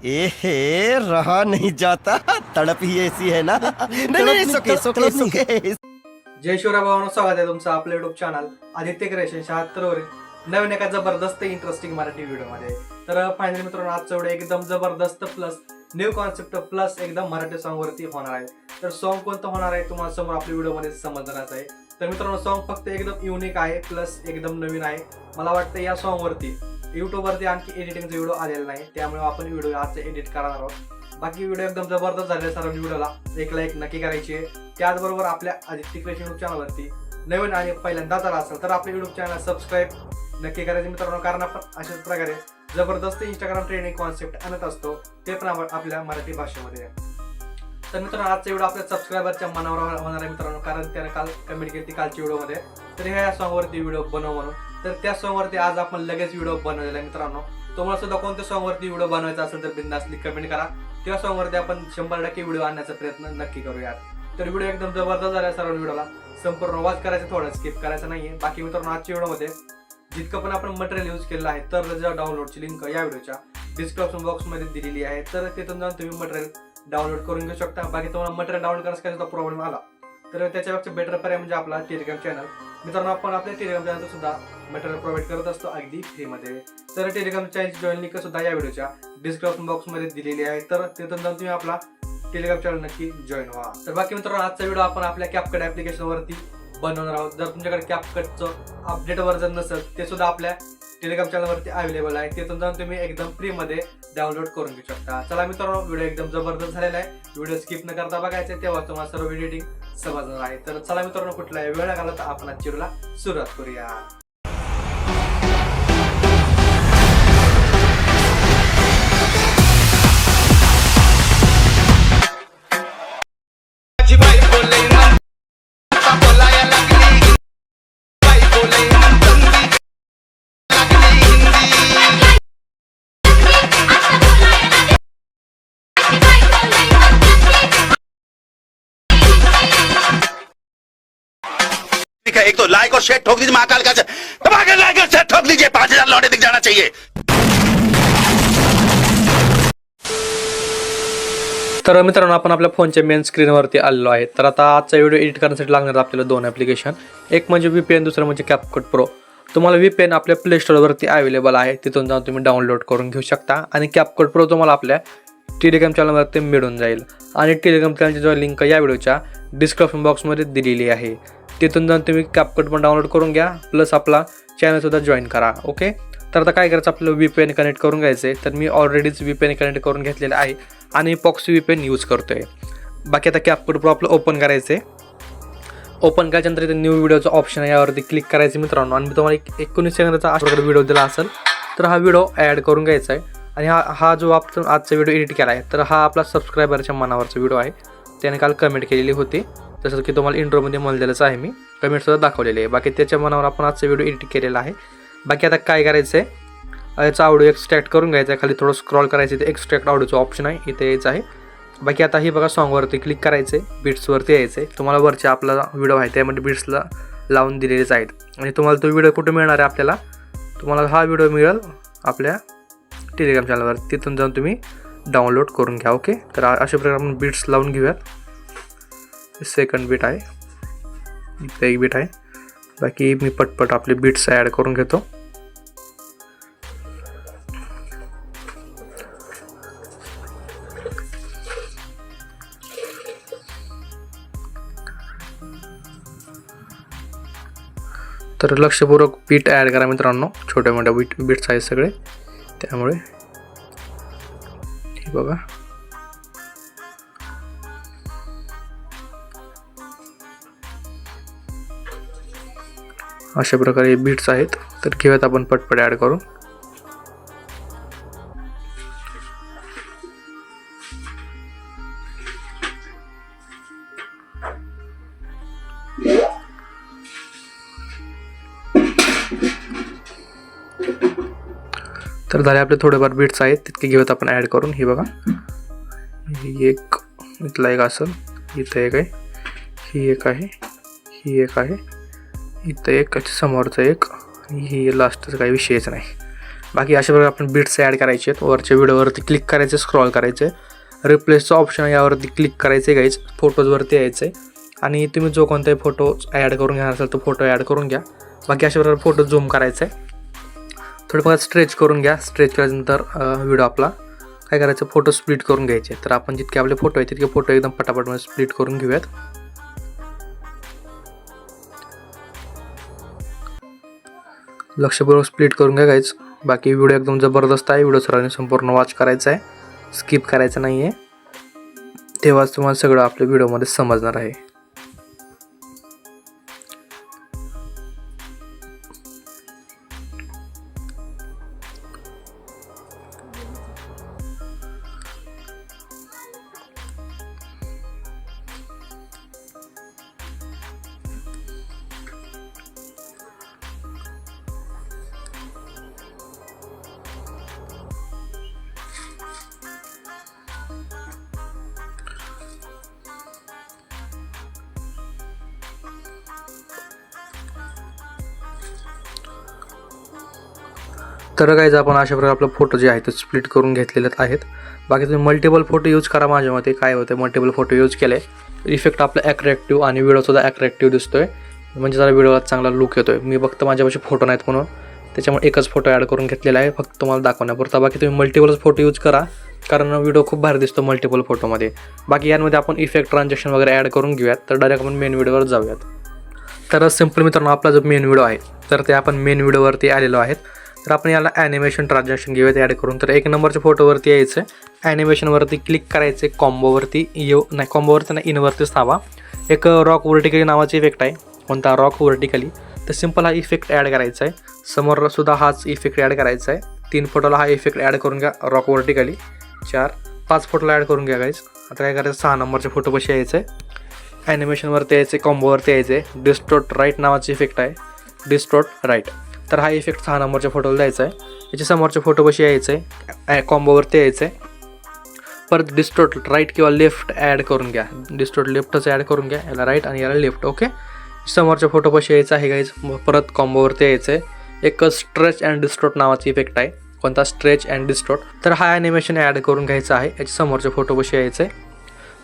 ए रहा नहीं जाता, तड़प ही ऐसी है ना। नहीं, सुके। जय शिवराय भावांनो, स्वागत आहे तुमचं आपलं युट्यूब चॅनल आदित्य क्रिएशन 76 वर नवीन एका जबरदस्त इंटरेस्टिंग मराठी व्हिडिओ मध्ये। तर फायनली मित्रांनो, आजचा व्हिडिओ एकदम जबरदस्त प्लस न्यू कॉन्सेप्ट प्लस एकदम मराठी सॉन्ग वरती होणार आहे। तर सॉन्ग कोणतं होणार आहे तुम्हाला समोर आपल्या व्हिडिओ मध्ये समजणार आहे। तर मित्रांनो, सॉन्ग फक्त एकदम युनिक आहे प्लस एकदम नवीन आहे। मला वाटतं या सॉन्ग वरती YouTube वरती आणखी एडिटिंगचा व्हिडिओ आलेला नाही, त्यामुळे आपण व्हिडिओ आज एडिट करणार आहोत। बाकी व्हिडिओ एकदम जबरदस्त झाले, सर्व व्हिडिओला एक लाईक नक्की करायची आहे। त्याचबरोबर आपल्या आदित्य क्रिएशन युट्यूब चॅनलवरती नवीन आणि पहिल्यांदाच आला असेल तर आपल्या युट्यूब चॅनल सबस्क्राईब नक्की करायचे मित्रांनो, कारण आपण अशाच प्रकारे जबरदस्त इंस्टाग्राम ट्रेंडिंग कॉन्सेप्ट आणत असतो, ते पण आपल्या मराठी भाषेमध्ये। तर मित्रांनो, आजचा व्हिडिओ आपल्या सबस्क्रायबरच्या मनावर होणार आहे मित्रांनो, कारण त्याने काल कमेंट केली कालच्या व्हिडिओमध्ये तर ह्या सॉन्गवरती व्हिडिओ बनव म्हणून। तर त्या सॉन्गवरती आज आपण लगेच व्हिडिओ बनवलेला आहे मित्रांनो। तुम्हाला सुद्धा कोणत्या सॉन्गवरती व्हिडिओ बनवायचा असेल तर बिनधास्तली कमेंट करा, त्या सॉन्गवरती आपण 100% व्हिडिओ आणण्याचा प्रयत्न नक्की करूया। तर व्हिडिओ एकदम जबरदस्त झाला, सर्व व्हिडिओला संपूर्ण वॉच करायचं, थोडं स्किप करायचं नाहीये। बाकी मित्रांनो, आजच्या व्हिडिओमध्ये जितकं पण आपण मटेरियल यूज केलेलं आहे तर डाउनलोडची लिंक या व्हिडिओच्या डिस्क्रिप्शन बॉक्स मध्ये दिलेली आहे, तर तिथून जाऊन तुम्ही मटेरियल डाउनलोड करून घेऊ शकता। बाकी तुम्हाला मटेरियल डाउनलोड करण्यास काही सुद्धा प्रॉब्लेम आला तर त्याच्यापेक्षा बेटर पर्याय म्हणजे आपला टेलिग्राम चॅनल। मित्रांनो, आपण आपल्या टेलिग्राम चॅनल सुद्धा मटेरियल प्रोव्हाइड करत असतो अगदी फ्री मध्ये। तर टेलिग्राम चॅनलची जॉईन लिंक सुद्धा या व्हिडिओच्या डिस्क्रिप्शन बॉक्स मध्ये दिलेली आहे, तर तिथून जाऊन तुम्ही आपला टेलिग्राम चॅनल नक्की जॉईन व्हा। तर बाकी मित्रांनो, आजचा व्हिडिओ आपण आपल्या कॅपकट ऍप्लिकेशन वरती बनवणार आहोत। जर तुमच्याकडे कॅपकटचं अपडेट व्हर्जन नसेल ते सुद्धा आपल्या टेलिग्राम चॅनल वरती अवेलेबल आहे, तिथून जाऊन तुम्ही एकदम फ्री मध्ये डाउनलोड करून घेऊ शकता। चला मित्रांनो, व्हिडिओ एकदम जबरदस्त झालेला आहे, व्हिडिओ स्किप न करता बघायचा, तेव्हा तुम्हाला सर्व एडिटिंग समजणार आहे। तर चला मित्रांनो, कुठलाही वेळ घालवता आपण आजच्या व्हिडिओला सुरुवात करूया। एक तो लाइक और शेयर ठोक दीजिए, महाकाल का धमाके लाइक और शेयर ठोक दीजिए, 5000 लौटे दिख जाना चाहिए। तर मित्रांनो, आपण आपल्या फोनच्या मेन स्क्रीनवरती आलेलो आहे। तर आता आजचा व्हिडिओ एडिट करण्यासाठी लागणार आपल्याला दोन ॲप्लिकेशन, एक म्हणजे VPN, दुसरं म्हणजे कॅपकट प्रो। तुम्हाला VPN आपल्या प्ले स्टोअरवरती अवेलेबल आहे, तिथून जाऊन तुम्ही डाउनलोड करून घेऊ शकता, आणि कॅपकट प्रो तुम्हाला आपल्या टेलिग्राम चॅनलवरती मिळून जाईल, आणि टेलिग्राम चॅनलची जो लिंक या व्हिडिओच्या डिस्क्रिप्शन बॉक्समध्ये दिलेली आहे, तिथून जाऊन तुम्ही कॅपकट पण डाउनलोड करून घ्या, प्लस आपला चॅनलसुद्धा जॉईन करा। ओके, तर आता काय करायचं, आपलं VPN कनेक्ट करून घ्यायचं आहे। तर मी ऑलरेडीच VPN कनेक्ट करून घेतलेलं आहे आणि पॉक्सी VPN यूज करतो आहे। बाकी आता कॅपकट प्रो आपलं ओपन करायचं आहे। ओपन केल्यानंतर इथे न्यू व्हिडिओचं ऑप्शन आहे, यावरती क्लिक करायचं मित्रांनो, आणि मी तुम्हाला 19 सेकंदाचा अशा प्रकारे व्हिडिओ दिला असेल तर हा व्हिडिओ ॲड करून घ्यायचा आहे। आणि हा जो आपण आजचा व्हिडिओ एडिट केला आहे तर हा आपला सबस्क्रायबरच्या मनावरचा व्हिडिओ आहे, त्याने काल कमेंट केलेली होती, जसं की तुम्हाला इंट्रोमध्ये म्हणलेलंच आहे, मी कमेंटसुद्धा दाखवलेली आहे। बाकी त्याच्या मनावर आपण आजचा व्हिडिओ एडिट केलेला आहे। बाकी आता काय करायचं आहे, याचा ऑडिओ एक्सट्रॅक्ट करून घ्यायचा आहे, खाली थोडं स्क्रॉल करायचं, इथे एक्सट्रॅक्ट ऑडिओचं ऑप्शन आहे, इथे यायचं आहे। बाकी आता ही बघा, सॉन्गवरती क्लिक करायचं आहे, बीट्सवरती यायचं आहे। तुम्हाला वरच्या आपला व्हिडिओ आहे त्यामध्ये बीट्सला लावून दिलेलेच आहेत, आणि तुम्हाला तो व्हिडिओ कुठे मिळणार आहे, आपल्याला तुम्हाला हा व्हिडिओ मिळेल आपल्या टेलिग्राम चॅनलवर, तिथून जाऊन तुम्ही डाउनलोड करून घ्या। ओके, तर अशा प्रकारे आपण बीट्स लावून घेऊयात। सेकंड बीट आहे, इथे एक बीट आहे। बाकी मी पटपट आपले बीट्स ॲड करून घेतो। तर लक्षपूर्वक बीट ॲड करा मित्रांनो, छोट्या मोठ्या बीट्स आहेत सगळे, त्यामुळे हे बघा अशा प्रकारे बीट्स आहेत। तर घेऊयात आपण पटपट ॲड करून। तर झाले आपले थोडेफार बीट्स आहेत, तितके घेऊयात आपण ॲड करून। हे बघा, एक इथला एक असेल, इथं एक आहे, ही एक आहे, ही एक आहे, इथं एक, समोरचं एक, ही लास्टचं काही विषयच नाही। बाकी अशा प्रकारे आपण बीट्स ॲड करायचे आहेत. वरच्या व्हिडिओवरती क्लिक करायचे, स्क्रॉल करायचे, रिप्लेसचं ऑप्शन आहे यावरती क्लिक करायचे गाईज. फोटोजवरती यायचं आहे आणि तुम्ही जो कोणताही फोटो ॲड करून घेणार असाल तो फोटो ॲड करून घ्या. बाकी अशा प्रकारे फोटो झूम करायचा आहे. थोडं बघा स्ट्रेच करून घ्या. स्ट्रेच केल्यानंतर व्हिडिओ आपला काय करायचं, फोटो स्प्लिट करून घ्यायचे. तर आपण जितके आपले फोटो आहेत तितके फोटो एकदम पटापटमध्ये स्प्लिट करून घेऊयात. लक्षपूर्वक स्प्लिट करून घ्या गाईज. बाकी व्हिडिओ एकदम जबरदस्त आहे. व्हिडिओ सर्वांनी संपूर्ण वॉच करायचा आहे, स्किप करायचं नाही आहे. तेव्हाच तुम्हाला सगळं आपल्या व्हिडिओमध्ये समजणार आहे. तर गाईज आपण अशा प्रकारे आपले फोटो जे आहेत ते स्प्लिट करून घेतलेले आहेत. बाकी तुम्ही मल्टिपल फोटो यूज करा. माझ्या मते काय होतं, मल्टिपल फोटो यूज केले इफेक्ट आपला ॲट्रॅक्टिव्ह आणि व्हिडिओसुद्धा ॲट्रॅक्टिव्ह दिसतोय, म्हणजे जरा व्हिडिओला चांगला लुक येतोय. मी फक्त माझ्यापाशी फोटो नाहीत म्हणून त्याच्यामुळे एकच फोटो ॲड करून घेतलेला आहे, फक्त तुम्हाला दाखवण्यापुरता. बाकी तुम्ही मल्टिपलच फोटो यूज करा, कारण व्हिडिओ खूप भारी दिसतो मल्टिपल फोटोमध्ये. बाकी यामध्ये आपण इफेक्ट ट्रान्झॅक्शन वगैरे ॲड करून घेऊयात. तर डायरेक्ट आपण मेन व्हिडिओवर जाऊयात. तर सिम्पल मित्रांनो, आपला जो मेन व्हिडिओ आहे तर ते आपण मेन व्हिडिओवरती आलेलो आहेत. तर आपण याला ॲनिमेशन ट्रान्झॅक्शन घेऊयात ॲड करून. तर 1 नंबरच्या फोटोवरती यायचं, ॲनिमेशनवरती क्लिक करायचे, कॉम्बोवरती कॉम्बोवरती नाही, इनवरतीच थांबा. एक रॉक व्हर्टिकली नावाचा इफेक्ट आहे. कोणता, रॉक व्हर्टिकली. तर सिम्पल हा इफेक्ट ॲड करायचा आहे. समोर सुद्धा हाच इफेक्ट ॲड करायचा आहे. 3 फोटोला हा इफेक्ट ॲड करून घ्या, रॉक व्हर्टिकली. 4 5 फोटोला ॲड करून घ्या गाईज. आता काय करायचं, 6 नंबरच्या फोटोपाशी यायचं आहे, ॲनिमेशनवरती यायचं, कॉम्बोवरती यायचं आहे. डिस्टोर्ट राईट नावाचा इफेक्ट आहे, डिस्टोर्ट राईट. तर हा इफेक्ट 6 नंबरच्या फोटोला द्यायचा आहे. याच्या समोरच्या फोटोपाशी यायचं आहे, कॉम्बोवरती यायचं आहे. परत डिस्टोर्ट राईट किंवा लेफ्ट ॲड करून घ्या. डिस्टोर्ट लेफ्टच ॲड करून घ्या, याला राईट आणि याला लेफ्ट. ओके, समोरच्या फोटोपाशी यायचं आहे गाईज. परत कॉम्बोवरती यायचं आहे. एक स्ट्रेच अँड डिस्टोर्ट नावाचा इफेक्ट आहे. कोणता, स्ट्रेच अँड डिस्टोर्ट. तर हा ॲनिमेशन ॲड करून घ्यायचा आहे. याच्या समोरच्या फोटोपाशी यायचं आहे.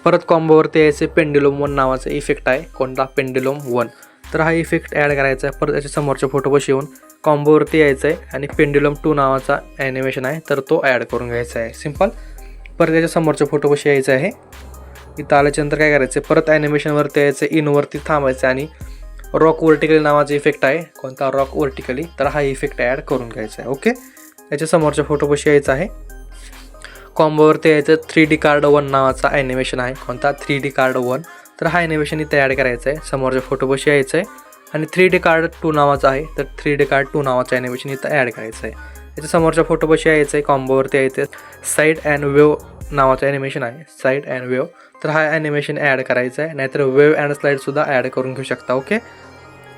परत कॉम्बोवरती यायचं, पेंड्युलम 1 नावाचा इफेक्ट आहे. कोणता, पेंड्युलम 1. तर हा इफेक्ट ॲड करायचा आहे. परत याच्या समोरच्या फोटोपाशी येऊन कॉम्बोवरती यायचं आहे आणि पेंड्युलम 2 नावाचा ॲनिमेशन आहे, तर तो ॲड करून घ्यायचा आहे. सिम्पल. परत याच्या समोरच्या फोटोपाशी यायचं आहे. इथं आल्याच्यानंतर काय करायचं, परत ॲनिमेशनवरती यायचं, इनवरती थांबायचं आणि रॉक व्हर्टिकली नावाचा इफेक्ट आहे. कोणता, रॉक व्हर्टिकली. तर हा इफेक्ट ॲड करून घ्यायचा आहे. ओके, याच्या समोरच्या फोटोपाशी यायचं आहे. कॉम्बोवरती यायचं, 3D कार्ड 1 नावाचा ॲनिमेशन आहे. कोणता, 3D कार्ड 1. तर हा ॲनिमेशन इथे ॲड करायचं आहे. समोरच्या फोटोपाशी यायचं आहे आणि 3D कार्ड 2 नावाचा आहे. तर 3D कार्ड 2 नावाचं ॲनिमेशन इथं ॲड करायचं आहे. याच्या समोरच्या फोटोपाशी यायचं आहे, कॉम्बोवरती यायचं, साईड अँड वेव नावाचं ॲनिमेशन आहे, साईड अँड वेव. तर हा ॲनिमेशन ॲड करायचा आहे. नाहीतर वेव अँड स्लाईडसुद्धा ॲड करून घेऊ शकता. ओके,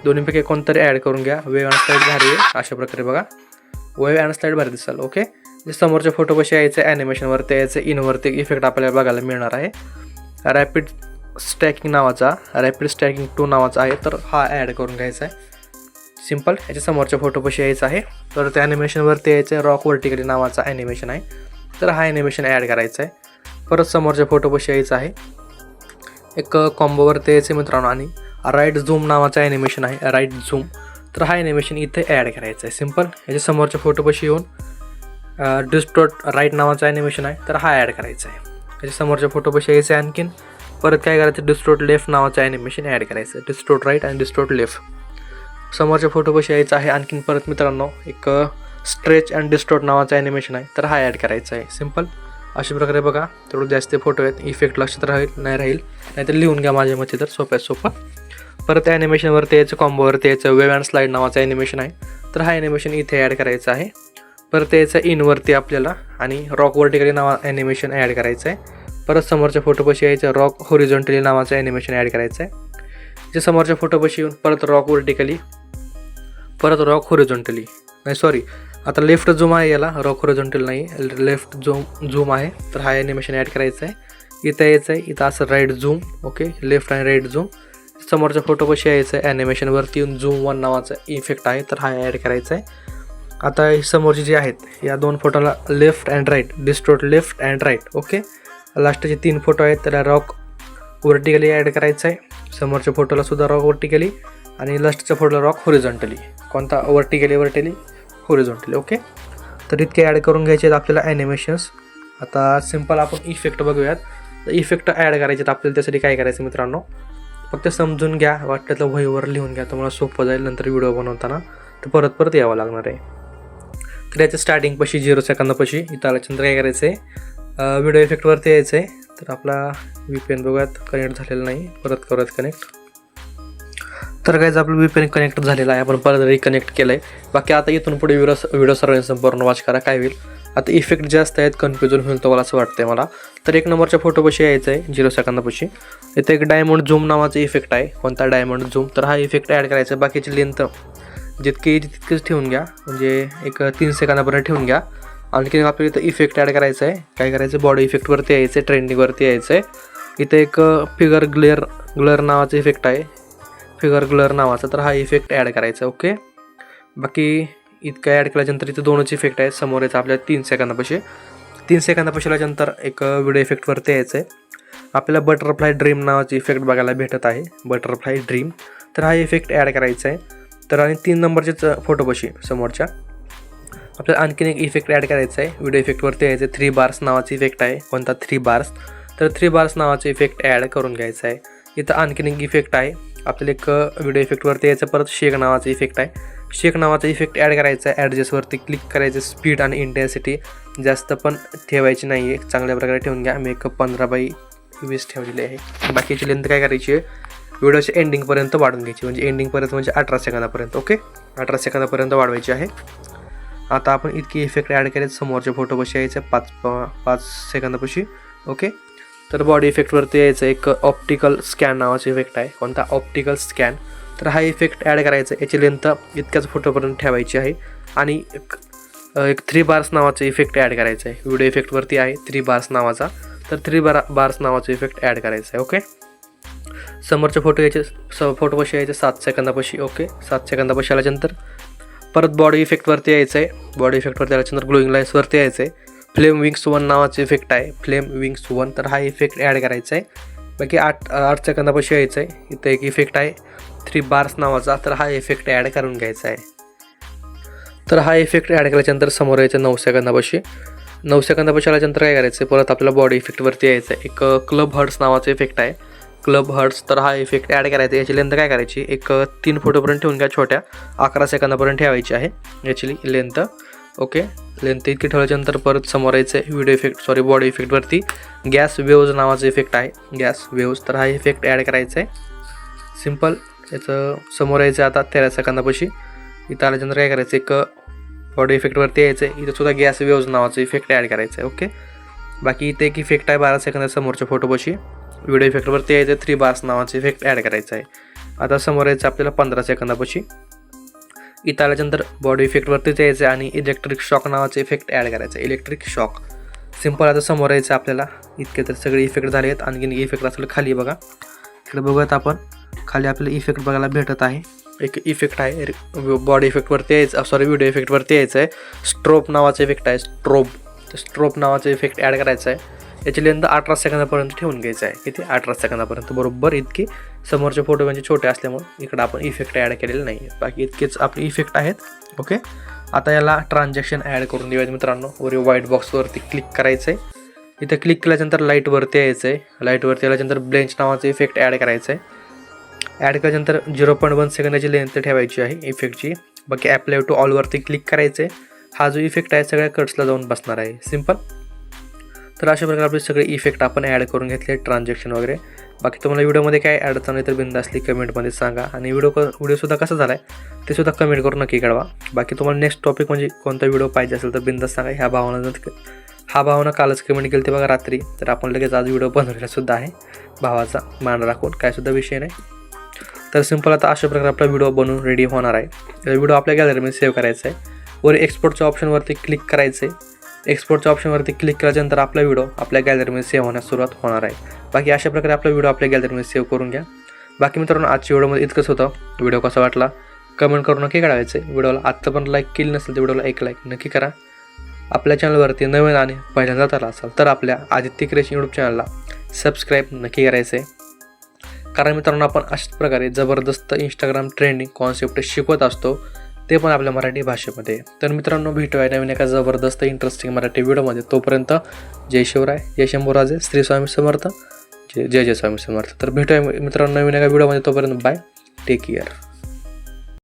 दोन्हीपैकी कोणतरी ॲड करून घ्या. वेव अँड स्लाईड भारी आहे. अशा प्रकारे बघा, वेव अँड स्लाईड भारी दिसाल. ओके, समोरच्या फोटोपाशी यायचं, ॲनिमेशनवरती यायचं, इनवरती इफेक्ट आपल्याला बघायला मिळणार आहे. रॅपिड स्टॅकिंग नावाचा, रॅपिड स्टॅकिंग 2 नावाचा आहे. तर हा ॲड करून घ्यायचा आहे. सिम्पल. याच्या समोरच्या फोटोपाशी यायचं आहे. तर त्या ॲनिमेशनवरती यायचं, रॉक व्हर्टिकली नावाचा ॲनिमेशन आहे. तर हा ॲनिमेशन ॲड करायचा आहे. परत समोरच्या फोटोपाशी यायचं आहे, एक कॉम्बोवरती यायचं मित्रांनो आणि राईट झूम नावाचा ॲनिमेशन आहे, राईट झूम. तर हा ॲनिमेशन इथे ॲड करायचा आहे. सिम्पल. याच्या समोरच्या फोटोपाशी येऊन डिस्टोर्ट राईट नावाचा ॲनिमेशन आहे. तर हा ॲड करायचा आहे. याच्या समोरच्या फोटोपाशी यायचं आहे. आणखीन परत काय करायचं, डिस्टोर्ट लेफ्ट नावाचं ॲनिमेशन ॲड करायचं, डिस्टोर्ट राईट आणि डिस्टोर्ट लेफ्ट. समोरच्या फोटोपाशी यायचं आहे. आणखीन परत मित्रांनो एक स्ट्रेच अँड डिस्टोर्ट नावाचं ॲनिमेशन आहे. तर हा ॲड करायचा आहे. सिम्पल. अशा प्रकारे बघा, तेवढं जास्त फोटो आहेत. इफेक्ट लक्षात राहील नाही तर लिहून घ्या माझ्या मते, तर सोप्यात सोपं. परत ॲनिमेशनवरती यायचं, कॉम्बोवरती यायचं, वेव अँड स्लाईड नावाचं ॲनिमेशन आहे. तर हा ॲनिमेशन इथे ॲड करायचं आहे. परत यायचं इनवरती आपल्याला आणि रॉक व्हर्टिकली नावा ॲनिमेशन ॲड करायचं आहे. परत समोरच्या फोटोपाशी यायचं, रॉक होरिझॉन्टली नावाचं ॲनिमेशन ॲड करायचं आहे. जे समोरच्या फोटोपाशी येऊन परत रॉक व्हर्टिकली, परत रॉक होरिझॉन्टली, नाही सॉरी, आता लेफ्ट झूम आहे, याला रॉक होरिझॉन्टल नाही, लेफ्ट झूम आहे. तर हा ॲनिमेशन ॲड करायचं आहे. इथं यायचं आहे, इथं असं राईट झूम. ओके, लेफ्ट आणि राईट झूम. समोरच्या फोटोपाशी यायचं आहे, ॲनिमेशनवरती येऊन झूम 1 नावाचा इफेक्ट आहे. तर हा ॲड करायचा आहे. आता ही समोरची जी आहेत या 2 फोटोला left and right, distort left and right. Okay, लास्टचे 3 फोटो आहेत त्याला रॉक व्हर्टिकली ॲड करायचं आहे. समोरच्या फोटोला सुद्धा रॉक व्हर्टिकली आणि लास्टच्या फोटोला रॉक हॉरिझॉन्टली. कोणता? Vertically horizontally. ओके, तर इतके ॲड करून घ्यायचे आहेत आपल्याला ॲनिमेशन्स. आता सिम्पल आपण इफेक्ट बघूयात. तर इफेक्ट ॲड करायचे आहेत आपल्याला. त्यासाठी काय करायचं मित्रांनो, फक्त समजून घ्या, वाटलं तर वहीवर लिहून घ्या, तुम्हाला सोपं जाईल नंतर व्हिडिओ बनवताना. तर परत यावं लागणार आहे. तर याच्या स्टार्टिंगपाशी 0 सेकंदापाशी इथं आल्याच्यानंतर काय करायचं आहे, व्हिडिओ इफेक्टवरती यायचं आहे. तर आपला VPN बघूयात कनेक्ट झालेला नाही, परत करूयात कनेक्ट. तर कायच आपलं VPN कनेक्ट झालेलं आहे, आपण परत रिकनेक्ट केलं आहे. बाकी आता इथून पुढे व्हिडिओ सर्वांनी संपूर्ण वॉच करा. काय होईल आता इफेक्ट जास्त आहेत, कन्फ्युजन होईल तुम्हाला असं वाटतंय मला. तर 1 नंबरच्या फोटोपाशी यायचं आहे 0 सेकंदापाशी. इथं एक डायमंड झूम नावाचा इफेक्ट आहे. कोणता? Diamond zoom. तर हा इफेक्ट ॲड करायचा आहे. बाकीची लेंथ जितकी तितकीच ठेवून घ्या, म्हणजे एक 3 सेकंदापर्यंत ठेवून घ्या. आणखी आपल्याला इथं इफेक्ट ॲड करायचं आहे. काय करायचं? बॉडी इफेक्टवरती यायचं आहे, ट्रेंडिंगवरती यायचं आहे. इथं एक फिगर ग्लेअर नावाचा इफेक्ट आहे, फिगर ग्लेअर नावाचा. तर हा इफेक्ट ॲड करायचा. ओके, बाकी इतकं ॲड केल्यानंतर इथं 2च इफेक्ट आहेत. समोर यायचं आपल्या 3 सेकंदापाशी. 3 सेकंदापाशी आल्यानंतर एक व्हिडिओ इफेक्टवरती यायचं आहे. आपल्याला बटरफ्लाय ड्रीम नावाचा इफेक्ट बघायला भेटत आहे, बटरफ्लाय ड्रीम. तर हा इफेक्ट ॲड करायचा आहे. तर आणि 3 नंबरच्याच फोटोपाशी समोरच्या आपल्याला आणखीन एक इफेक्ट ॲड करायचा आहे. व्हिडिओ इफेक्टवरती यायचं आहे. 3 बार्स नावाचा इफेक्ट आहे. कोणता? 3 बार्स. तर 3 बार्स नावाचा इफेक्ट ॲड करून घ्यायचा आहे. इथं आणखीन एक इफेक्ट आहे. आपल्याला एक व्हिडिओ इफेक्टवरती यायचं, परत शेक नावाचा इफेक्ट आहे. शेक नावाचा इफेक्ट ॲड करायचा आहे. ॲडजस्टवरती क्लिक करायचं. स्पीड आणि इंटेन्सिटी जास्त पण ठेवायची नाही आहे, चांगल्या प्रकारे ठेवून घ्या. मी एक 15:20 ठेवलेली आहे. बाकीची लेंथ काय करायची आहे, व्हिडिओच्या एंडिंगपर्यंत वाढून घ्यायची, म्हणजे एंडिंगपर्यंत म्हणजे 18 सेकंदापर्यंत. ओके, 18 सेकंदापर्यंत वाढवायची आहे. आता आपण इतकी इफेक्ट ॲड केले. समोरच्या फोटोपाशी यायचं 5 सेकंदापाशी. ओके, तर बॉडी इफेक्टवरती यायचं एक ऑप्टिकल स्कॅन नावाचा इफेक्ट आहे. कोणता? Optical scan. तर हा इफेक्ट ॲड करायचा. याची लेंथ इतक्याच फोटोपर्यंत ठेवायची आहे. आणि एक 3 बार्स नावाचा इफेक्ट ॲड करायचा आहे. व्हिडिओ इफेक्टवरती आहे 3 बार्स नावाचा. तर 3 बार्स नावाचा इफेक्ट ॲड करायचा आहे. ओके, समोरचे फोटोपाशी यायचे 7 सेकंदापाशी. ओके, 7 सेकंदापाशी आल्यानंतर परत बॉडी इफेक्टवरती यायचं आहे. बॉडी इफेक्टवरती आल्यानंतर ग्लोईंग लाईन्सवरती यायचं आहे. फ्लेम विंग्स 1 नावाचा इफेक्ट आहे, फ्लेम विंग्स 1. तर हा इफेक्ट ॲड करायचा आहे. बाकी 8 सेकंदापाशी यायचं आहे. इथं एक इफेक्ट आहे 3 बार्स नावाचा. तर हा इफेक्ट ॲड करून घ्यायचा आहे. तर हा इफेक्ट ॲड केल्यानंतर समोर यायचं 9 सेकंदापाशी. 9 सेकंदापाशी आल्यानंतर काय करायचं आहे, परत आपल्याला बॉडी इफेक्टवरती यायचं आहे. एक क्लब हर्ट्स नावाचा इफेक्ट आहे, क्लब हर्ट्स. तर हा इफेक्ट ॲड करायचा. याची लेंथ काय करायची, एक 3 फोटोपर्यंत ठेवून घ्या, छोट्या 11 सेकंदापर्यंत ठेवायची आहे याची लेंथ. ओके, लेंथ इतकी ठेवल्यानंतर परत समोर यायचं आहे व्हिडिओ इफेक्ट बॉडी इफेक्टवरती गॅस वेव्ज नावाचा इफेक्ट आहे, गॅस वेव्ज. तर हा इफेक्ट ॲड करायचा आहे. सिम्पल याचं समोर यायचं आता 13 सेकंदापाशी. इथं आल्यानंतर काय करायचं, एक बॉडी इफेक्टवरती यायचं आहे. इथं सुद्धा गॅस वेव्ज नावाचा इफेक्ट ॲड करायचं आहे. ओके, बाकी इथे एक इफेक्ट आहे 12 सेकंदा समोरच्या फोटोपाशी. व्हिडिओ इफेक्टवरती यायचं 3 बार्स नावाचा इफेक्ट ॲड करायचा आहे. आता समोर यायचं आपल्याला 15 सेकंदापाशी. इथं आल्यानंतर बॉडी इफेक्टवरतीच यायचं आणि इलेक्ट्रिक शॉक नावाचा इफेक्ट ॲड करायचा आहे, इलेक्ट्रिक शॉक. सिम्पल आता समोर यायचं आपल्याला. इतके तर सगळे इफेक्ट झाले आहेत. आणखीन इफेक्ट असलं खाली बघा, इकडे बघूयात आपण. खाली आपल्याला इफेक्ट बघायला भेटत आहे. एक इफेक्ट आहे बॉडी इफेक्टवरती यायचं, व्हिडिओ इफेक्टवरती यायचं आहे. स्ट्रोब नावाचा इफेक्ट आहे, स्ट्रोब नावाचा इफेक्ट ॲड करायचा आहे. याची लेंथ 18 सेकंदापर्यंत ठेवून घ्यायचं आहे. किती? 18 सेकंदापर्यंत. बरोबर इतकी. समोरचे फोटो म्हणजे छोटे असल्यामुळे इकडं आपण इफेक्ट ॲड केलेले नाही. बाकी इतकेच आपले इफेक्ट आहेत. ओके, आता याला ट्रान्झॅक्शन ॲड करून देऊयात मित्रांनो. वर व्हाईट बॉक्सवरती क्लिक करायचं आहे. इथं क्लिक केल्यानंतर लाईटवरती यायचं आहे. लाईटवरती आल्यानंतर ब्लेंच नावाचं इफेक्ट ॲड करायचं आहे. ॲड केल्यानंतर 0.1 सेकंदाची लेंथ ठेवायची आहे इफेक्टची. बाकी ॲप्लाय टू ऑलवरती क्लिक करायचं आहे. हा जो इफेक्ट आहे सगळ्या कट्सला जाऊन बसणार आहे. सिम्पल. तर अशा प्रकारे आपले सगळे इफेक्ट आपण ॲड करून घेतले, ट्रान्झॅक्शन वगैरे. बाकी तुम्हाला व्हिडिओमध्ये काय अडचण आहे तर बिनधास्त कमेंटमध्ये सांगा. आणि व्हिडिओसुद्धा कसा झाला आहे ते सुद्धा कमेंट करून नक्की कळवा. बाकी तुम्हाला नेक्स्ट टॉपिक म्हणजे कोणता व्हिडिओ पाहिजे असेल तर बिनधास्त सांगा. हा भावानं कालच कमेंट केली ते बघा रात्री. तर आपण लगेच आज व्हिडिओ बनवलेला सुद्धा आहे भावाचा मान राखून, काय सुद्धा विषय नाही. तर सिम्पल आता अशा प्रकारे आपला व्हिडिओ बनवून रेडी होणार आहे. व्हिडिओ आपल्या गॅलरीमध्ये सेव्ह करायचा आहे. वर एक्सपोर्टच्या ऑप्शनवरती क्लिक करायचं आहे. एक्सपोर्टच्या ऑप्शनवरती क्लिक केल्यानंतर आपला व्हिडिओ आपल्या गॅलरीमध्ये सेव्ह होण्यास सुरुवात होणार आहे. बाकी अशा प्रकारे आपला व्हिडिओ आपल्या गॅलरीमध्ये सेव्ह करून घ्या. बाकी मित्रांनो आजच्या व्हिडिओमध्ये इतकंच होतं. व्हिडिओ कसा वाटला कमेंट करून नक्की करायचं आहे. व्हिडिओला आत्तापर्यंत लाईक केली नसेल तर व्हिडिओला एक लाईक नक्की करा. आपल्या चॅनलवरती नवीन आणि पहिल्यांदा आला असाल तर आपल्या आदित्य क्रिएशन यूट्यूब चॅनलला सबस्क्राईब नक्की करायचं आहे. कारण मित्रांनो आपण अशाच प्रकारे जबरदस्त इंस्टाग्राम ट्रेंडिंग कॉन्सेप्ट शिकवत असतो, ते पण आपल्या मराठी भाषेमध्ये. तर मित्रांनो भेटूया नवीन एका जबरदस्त इंटरेस्टिंग मराठी व्हिडिओमध्ये. तोपर्यंत जय शिवराय, जय शंभूराजे, श्री स्वामी समर्थ, जय जय स्वामी समर्थ. तर भेटूया मित्रांनो नवीन एका व्हिडिओमध्ये. तोपर्यंत बाय, टेक केअर.